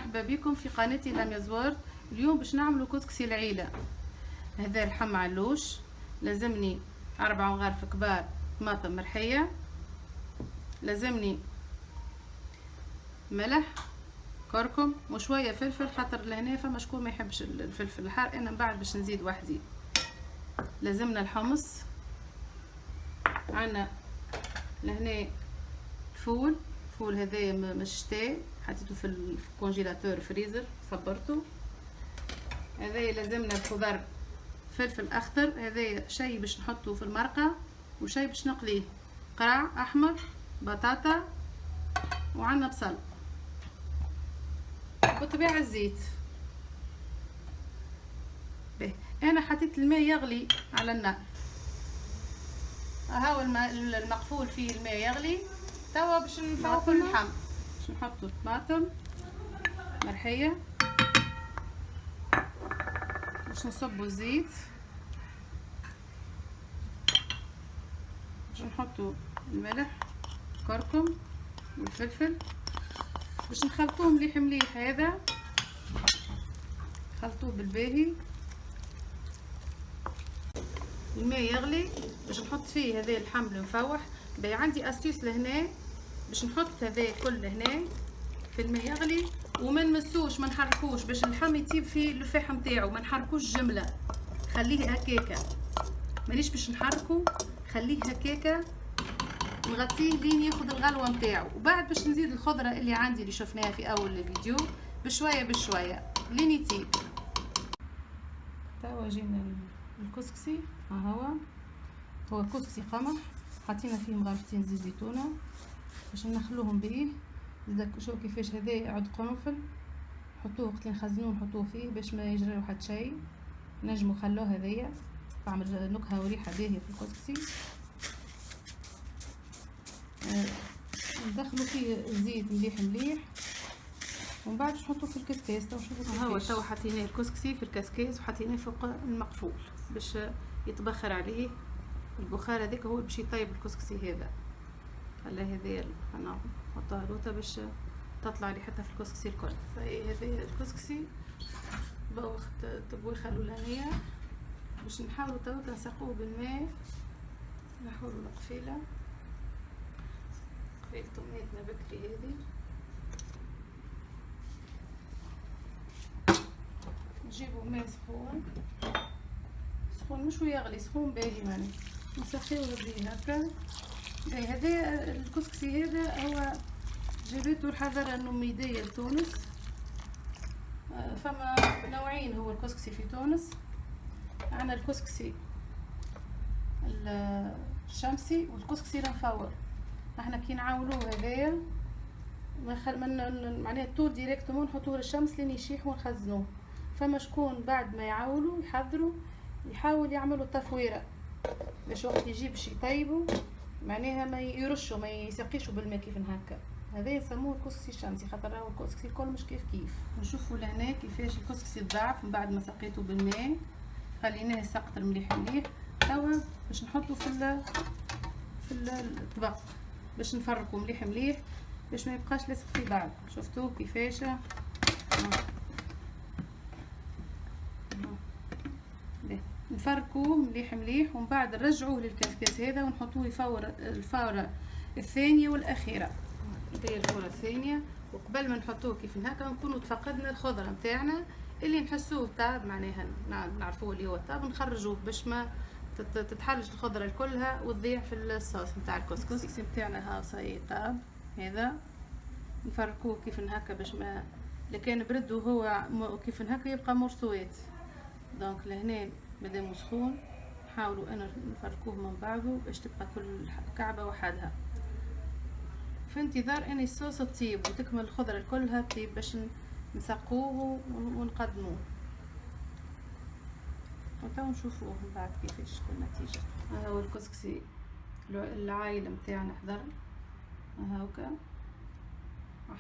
مرحبا بكم في قناتي لميا's وورد. اليوم باش نعملوا كسكسي العيله. هذا لحم علوش، لازمني 4 مغارف كبار طماطم مرحيه، لازمني ملح كركم وشويه فلفل، خاطر لهنا فما شكون ما يحبش الفلفل الحار، انا من بعد باش نزيد وحدي. لازمنا الحمص، عندنا لهنا الفول هذايا من الشتاء، حطيته في الكونجيلاتور فريزر صبرته. هذايا لازمنا الخضر، فلفل اخضر، هذايا شيء باش نحطه في المرقه وشيء باش نقليه، قرع احمر، بطاطا، وعندنا بصل، وطبيعة الزيت. به انا حطيت الماء يغلي على النار، هاو المقفول فيه الماء يغلي. توا باش نفوقوا اللحم، باش نحطوا الطماطم مرحيه، باش نصبوا الزيت، باش نحطوا الملح كركم والفلفل، باش نخلطوه مليح مليح. هذا خلطوه بالباهي. الماء يغلي باش نحط فيه هذا اللحم المفوح. باهي عندي استيس لهنا باش نحط هذا كل هنا في الماء يغلي، وما نمسوش ما نحركوش باش اللحم يطيب في الفحم نتاعو، ما نحركوش جمله، خليه هكاكا، مانيش باش نحركو، خليه هكاكا نغطيه لين ياخذ الغلوه نتاعو. وبعد باش نزيد الخضره اللي عندي اللي شفناها في اول الفيديو بشويه بشويه لين يطيب. توا جينا الكسكسي، ها هو كسكسي قمح، حطينا فيه مغرفتين زيت زيتونه باش نخلوهم بيه. شوف كيفاش هذا عود قرنفل، حطوه وقت اللي نخزنوه نحطوه فيه باش ما يجري حتى شيء. نجموا خلوه هذيا تعمل نكهه وريحه باهيه في الكسكسي. ندخلوا فيه الزيت مليح مليح، ومن بعد باش نحطوه في الكسكاس. توا حطيناه الكسكسي في الكسكاس وحطيناه فوق المقفول باش يتبخر عليه البخار هذاك، هو باش يطيب الكسكسي هذا. هلا هذايا انا نحطها لوطه باش تطلع لي حتى في الكسكسي الكل. هذا الكسكسي بوخت التبويخه الاولانيه باش نحاولوا توا نسقوه بالماء. نحولوا القفيله طماطنا بكري هذه، نجيبوا ماء سخون مش يغلي، سخون باهي يعني، نسخيوه به هكا. هذا الكسكسي هذا هو جابته الحضاره النميديه لتونس. فما نوعين هو الكسكسي في تونس، عندنا الكسكسي الشمسي والكسكسي المفور. احنا كي نعاولوه هذايا معناها الطول ديريكتومون نحطوه للشمس لين يشيح ونخزنوه. فما شكون بعد ما يعاولوا يحضروا يحاول يعملوا تفويره باش وقت يجي باش يطيبوا معناها ما يرشوا ما يسقيشوا بالماء كيف هكا. هذا يسموه الكسكسي الشمسي، خاطر راهو الكسكسي الكل مش كيف كيف. نشوفوا لهنا كيفاش الكسكسي ضعف من بعد ما سقيته بالماء، خليناه يسقطر مليح مليح. توا باش نحطه في الطبق باش نفركه مليح مليح باش ما يبقاش لاصق في بعض. شفتوه كيفاش نفركوه مليح مليح، ومن بعد نرجعوه للكسكاس هذا ونحطوه يفور الفوره الثانيه والاخيره. هذه الفوره الثانيه، وقبل ما نحطوه كيف هكا نكونوا تفقدنا الخضره نتاعنا اللي نحسوه طاب، معناها نعرفوه اللي هو طاب، نخرجوه باش ما تتحرج الخضره كلها وتضيع في الصوص نتاع الكسكسي نتاعنا. ها صاي طاب هذا، نفركوه كيف هكا باش ما لكان برد وهو كيف هكا يبقى مرسوات. دونك لهنا مادام سخون نحاولوا انا نفركوه من بعضه باش تبقى كل كعبه وحدها، في انتظار ان الصوص تطيب وتكمل الخضره كلها تطيب باش نسقوه ونقدموه. وتو نشوفوه من بعد كيفاش تكون النتيجه. هذا هو الكسكسي العائله متاعنا حضر هاكا.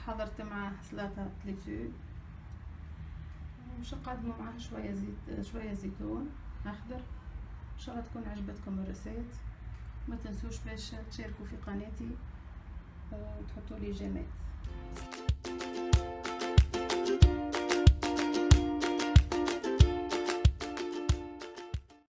حضرت معاه سلطه ليتو، باش نقدموا معاه شويه زيتون اخضر. ان شاء الله تكون عجبتكم الريسيت. ما تنسوش باش تشاركوا في قناتي وتحطوا لي جيمات.